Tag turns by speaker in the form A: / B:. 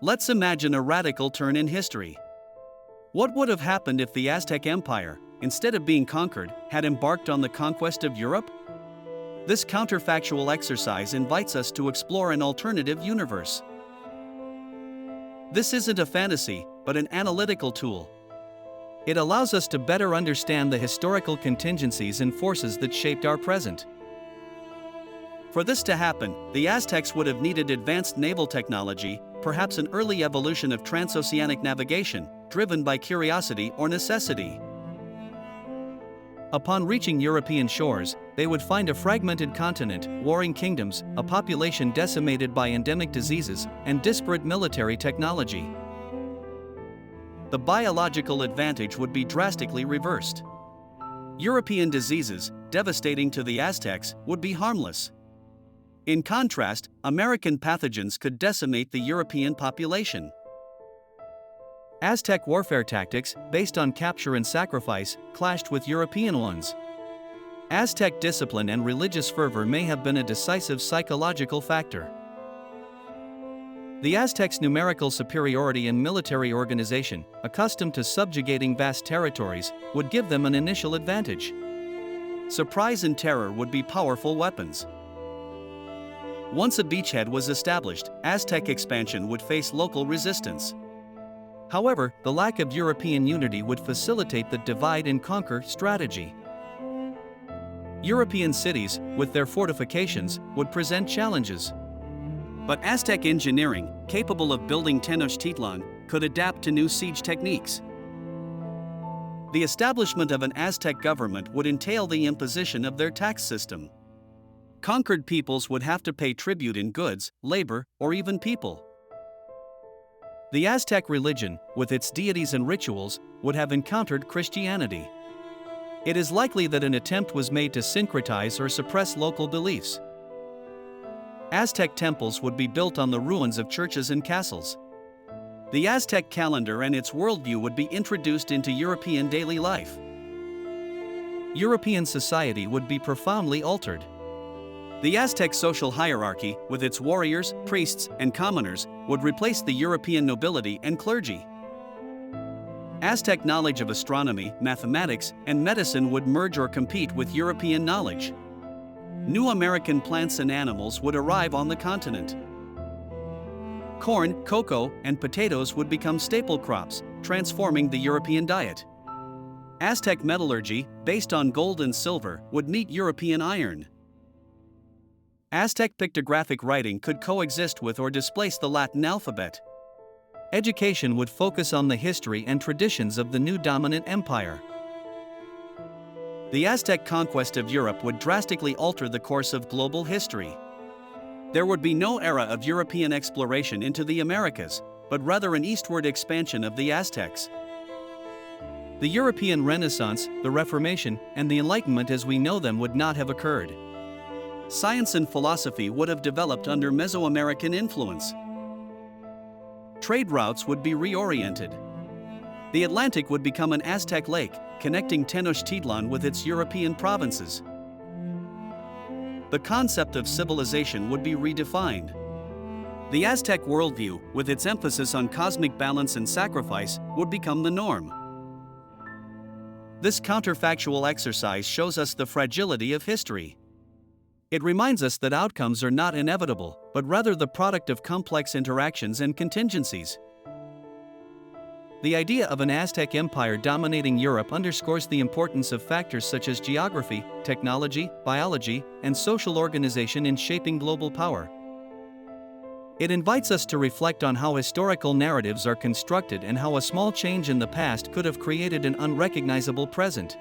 A: Let's imagine a radical turn in history. What would have happened if the Aztec Empire, instead of being conquered, had embarked on the conquest of Europe? This counterfactual exercise invites us to explore an alternative universe. This isn't a fantasy, but an analytical tool. It allows us to better understand the historical contingencies and forces that shaped our present. For this to happen, the Aztecs would have needed advanced naval technology, perhaps an early evolution of transoceanic navigation, driven by curiosity or necessity. Upon reaching European shores, they would find a fragmented continent, warring kingdoms, a population decimated by endemic diseases, and disparate military technology. The biological advantage would be drastically reversed. European diseases, devastating to the Aztecs, would be harmless. In contrast, American pathogens could decimate the European population. Aztec warfare tactics, based on capture and sacrifice, clashed with European ones. Aztec discipline and religious fervor may have been a decisive psychological factor. The Aztecs' numerical superiority and military organization, accustomed to subjugating vast territories, would give them an initial advantage. Surprise and terror would be powerful weapons. Once a beachhead was established, Aztec expansion would face local resistance. However, the lack of European unity would facilitate the divide-and-conquer strategy. European cities, with their fortifications, would present challenges. But Aztec engineering, capable of building Tenochtitlan, could adapt to new siege techniques. The establishment of an Aztec government would entail the imposition of their tax system. Conquered peoples would have to pay tribute in goods, labor, or even people. The Aztec religion, with its deities and rituals, would have encountered Christianity. It is likely that an attempt was made to syncretize or suppress local beliefs. Aztec temples would be built on the ruins of churches and castles. The Aztec calendar and its worldview would be introduced into European daily life. European society would be profoundly altered. The Aztec social hierarchy, with its warriors, priests, and commoners, would replace the European nobility and clergy. Aztec knowledge of astronomy, mathematics, and medicine would merge or compete with European knowledge. New American plants and animals would arrive on the continent. Corn, cocoa, and potatoes would become staple crops, transforming the European diet. Aztec metallurgy, based on gold and silver, would meet European iron. Aztec pictographic writing could coexist with or displace the Latin alphabet. Education would focus on the history and traditions of the new dominant empire. The Aztec conquest of Europe would drastically alter the course of global history. There would be no era of European exploration into the Americas, but rather an eastward expansion of the Aztecs. The European Renaissance, the Reformation, and the Enlightenment as we know them would not have occurred. Science and philosophy would have developed under Mesoamerican influence. Trade routes would be reoriented. The Atlantic would become an Aztec lake, connecting Tenochtitlan with its European provinces. The concept of civilization would be redefined. The Aztec worldview, with its emphasis on cosmic balance and sacrifice, would become the norm. This counterfactual exercise shows us the fragility of history. It reminds us that outcomes are not inevitable, but rather the product of complex interactions and contingencies. The idea of an Aztec empire dominating Europe underscores the importance of factors such as geography, technology, biology, and social organization in shaping global power. It invites us to reflect on how historical narratives are constructed and how a small change in the past could have created an unrecognizable present.